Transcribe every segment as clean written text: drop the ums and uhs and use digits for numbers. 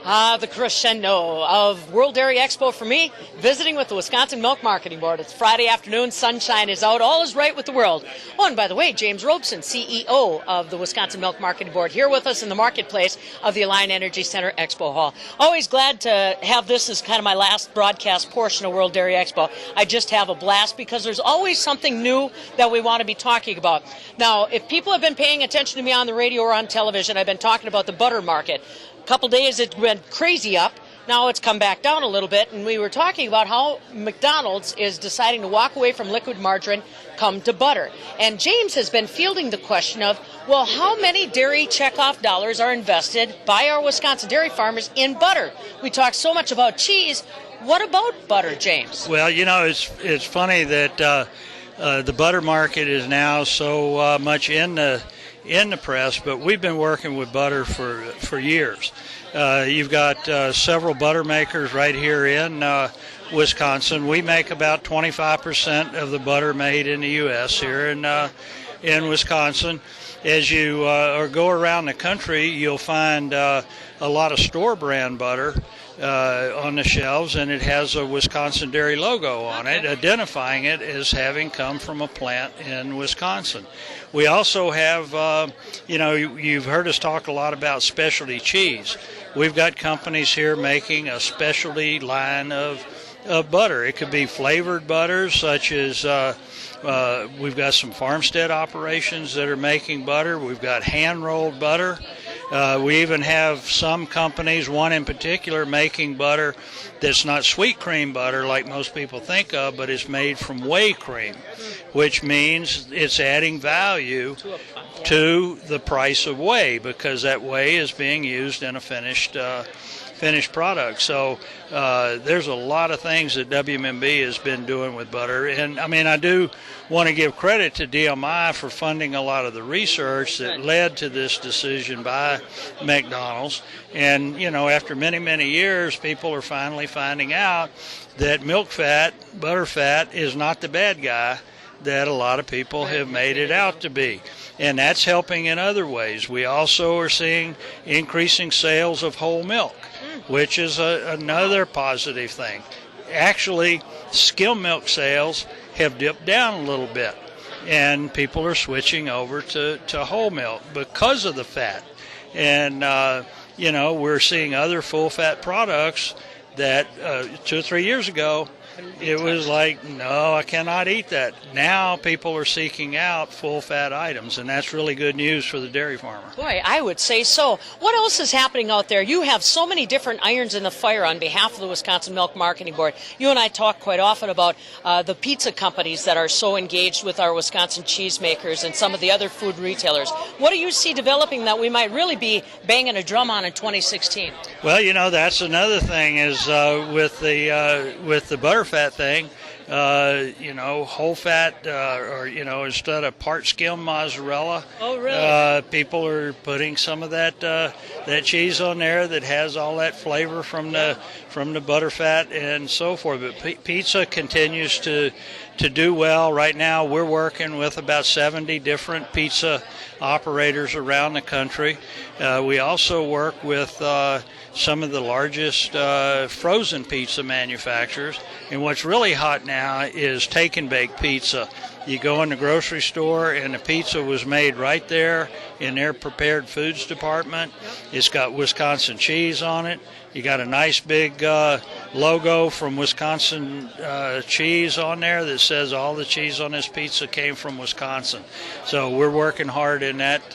The crescendo of World Dairy Expo for me, visiting with the Wisconsin Milk Marketing Board. It's Friday afternoon, sunshine is out, all is right with the world. Oh, and by the way, James Robson, CEO of the Wisconsin Milk Marketing Board, here with us in the marketplace of the Alliant Energy Center Expo Hall. Always glad to have this as kind of my last broadcast portion of World Dairy Expo. I just have a blast because there's always something new that we want to be talking about. Now, if people have been paying attention to me on the radio or on television, I've been talking about the butter market. Couple days it went crazy up. Now it's come back down a little bit, and we were talking about how McDonald's is deciding to walk away from liquid margarine, come to butter. And James has been fielding the question of, well, how many dairy checkoff dollars are invested by our Wisconsin dairy farmers in butter? We talk so much about cheese. What about butter, James? Well, you know, it's funny that the butter market is now so much in the press, but we've been working with butter for years. You've got several butter makers right here in Wisconsin. We make about 25% of the butter made in the U.S. here in Wisconsin. As you go around the country, you'll find a lot of store brand butter on the shelves, and it has a Wisconsin dairy logo on it, identifying it as having come from a plant in Wisconsin. We also have, you've heard us talk a lot about specialty cheese. We've got companies here making a specialty line of butter. It could be flavored butters, such as we've got some farmstead operations that are making butter. We've got hand-rolled butter. We even have some companies, one in particular, making butter that's not sweet cream butter like most people think of, but it's made from whey cream, which means it's adding value to the price of whey because that whey is being used in a finished product. So there's a lot of things that WMMB has been doing with butter. And I mean, I do want to give credit to DMI for funding a lot of the research that led to this decision by McDonald's. And, you know, after many, many years, people are finally finding out that milk fat, butter fat, is not the bad guy that a lot of people have made it out to be. And that's helping in other ways. We also are seeing increasing sales of whole milk, which is another positive thing. Actually, skim milk sales have dipped down a little bit, and people are switching over to whole milk because of the fat. And, we're seeing other full-fat products that 2 or 3 years ago, it was like, no, I cannot eat that. Now people are seeking out full-fat items, and that's really good news for the dairy farmer. Boy, I would say so. What else is happening out there? You have so many different irons in the fire on behalf of the Wisconsin Milk Marketing Board. You and I talk quite often about the pizza companies that are so engaged with our Wisconsin cheesemakers and some of the other food retailers. What do you see developing that we might really be banging a drum on in 2016? Well, you know, that's another thing is with the butterfat thing, whole fat, instead of part skim mozzarella. Oh, really? People are putting some of that cheese on there that has all that flavor from the butterfat and so forth. But pizza continues to do well. Right now, we're working with about 70 different pizza operators around the country. We also work with some of the largest frozen pizza manufacturers. And what's really hot now is take and bake pizza. You go in the grocery store and the pizza was made right there in their prepared foods department. It's got Wisconsin cheese on it. You got a nice big logo from Wisconsin cheese on there that says all the cheese on this pizza came from Wisconsin. So we're working hard in that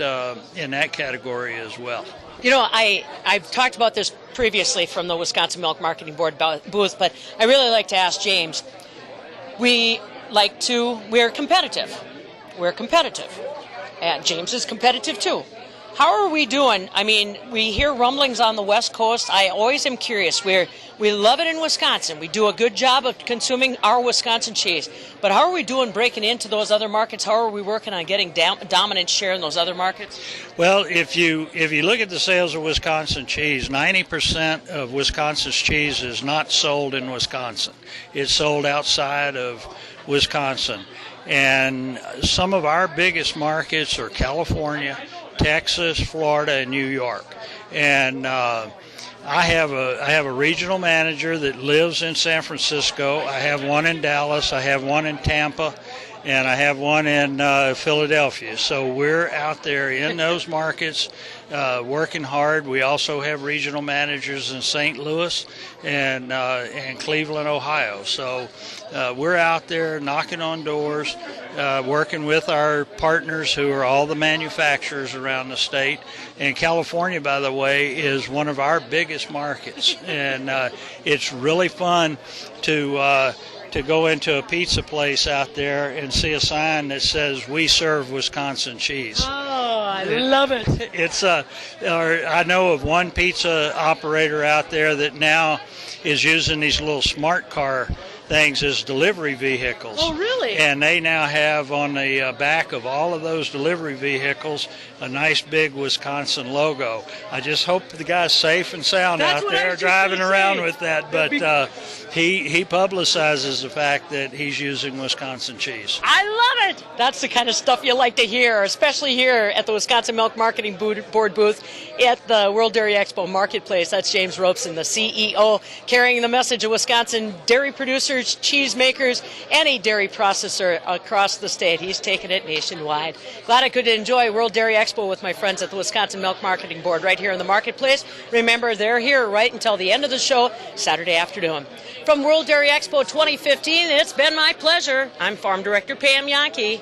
category as well. You know, I've talked about this previously from the Wisconsin Milk Marketing Board booth, but I really like to ask James. We're competitive. We're competitive. And James is competitive too. How are we doing? I mean, we hear rumblings on the West Coast. I always am curious. We love it in Wisconsin. We do a good job of consuming our Wisconsin cheese. But how are we doing breaking into those other markets? How are we working on getting dominant share in those other markets? Well, if you look at the sales of Wisconsin cheese, 90% of Wisconsin's cheese is not sold in Wisconsin. It's sold outside of Wisconsin. And some of our biggest markets are California, Texas, Florida, and New York. And I have a regional manager that lives in San Francisco. I have one in Dallas. I have one in Tampa. And I have one in Philadelphia. So we're out there in those markets working hard. We also have regional managers in St. Louis and Cleveland, Ohio. So we're out there knocking on doors, working with our partners who are all the manufacturers around the state. And California, by the way, is one of our biggest markets. And it's really fun to go into a pizza place out there and see a sign that says, "We serve Wisconsin cheese." Oh, I love it. I know of one pizza operator out there that now is using these little smart car things as delivery vehicles. Oh, really? And they now have on the back of all of those delivery vehicles a nice big Wisconsin logo. I just hope the guy's safe and sound out there driving around with that. But he publicizes the fact that he's using Wisconsin cheese. I love it. That's the kind of stuff you like to hear, especially here at the Wisconsin Milk Marketing Board booth at the World Dairy Expo Marketplace. That's James Robson, the CEO, carrying the message of Wisconsin dairy producers, cheese makers, any dairy processor across the state. He's taken it nationwide. Glad I could enjoy World Dairy Expo with my friends at the Wisconsin Milk Marketing Board right here in the marketplace. Remember, they're here right until the end of the show, Saturday afternoon. From World Dairy Expo 2015, it's been my pleasure. I'm Farm Director Pam Yankee.